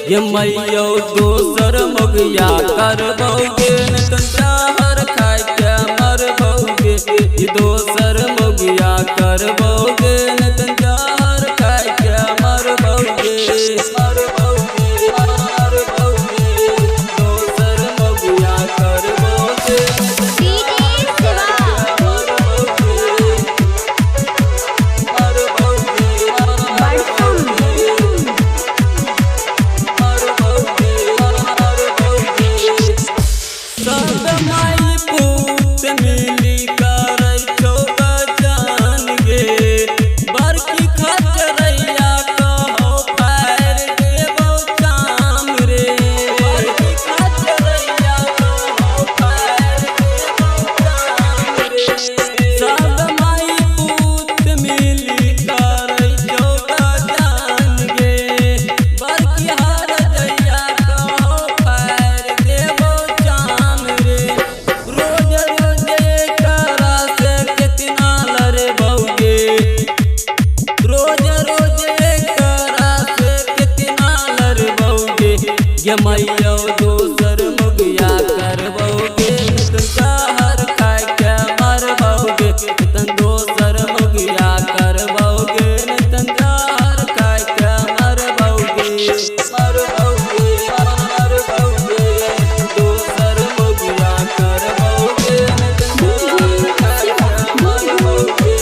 ये मैयो दोसर मगिया करबोगे न तंचाहर खाए के मरबोगे। ये दोसर मगिया करबोगे न तंचाहर खाए के मरबोगे। दोसर मगिया करबोगे मिली कर जान गे बड़की खचरैया कहो पैर देबो चाम रे। बड़की खचरैया कहो पैर देबो चाम रे। सब माई पूत मिली कर जान गे बड़की हरदैया कहो पैर देबो चाम रे। ये मैयो दोसर मगिया करबोगे तंचाहर खाए के मरबोगे। तन दोसर मगिया करबोगे तंचाहर खाए के मरबोगे। दोसर मगिया करबोगे तंचाहर खाए के मरबोगे।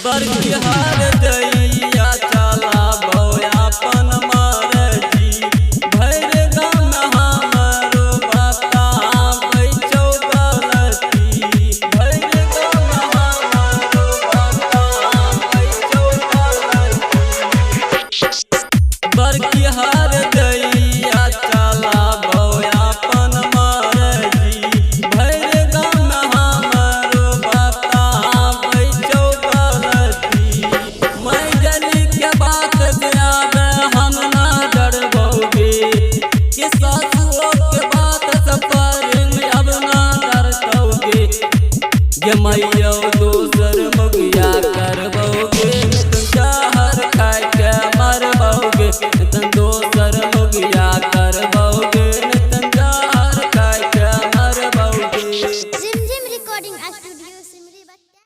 बड़की हरदैया चलाबो अपन मरजी भैर गाम हमरो बताबै छौ गलती। भैर गाम हमरो बताबै छौ गलती। बड़की हरदैया चलाबो अपन मरजी भैर गाम हमरो बताबै छौ गलती। मैं जली के बात आवे हम ना डरबोगे कि सासुओ के बात सब पर अब ना डरतोगे। ये मैयो दोसर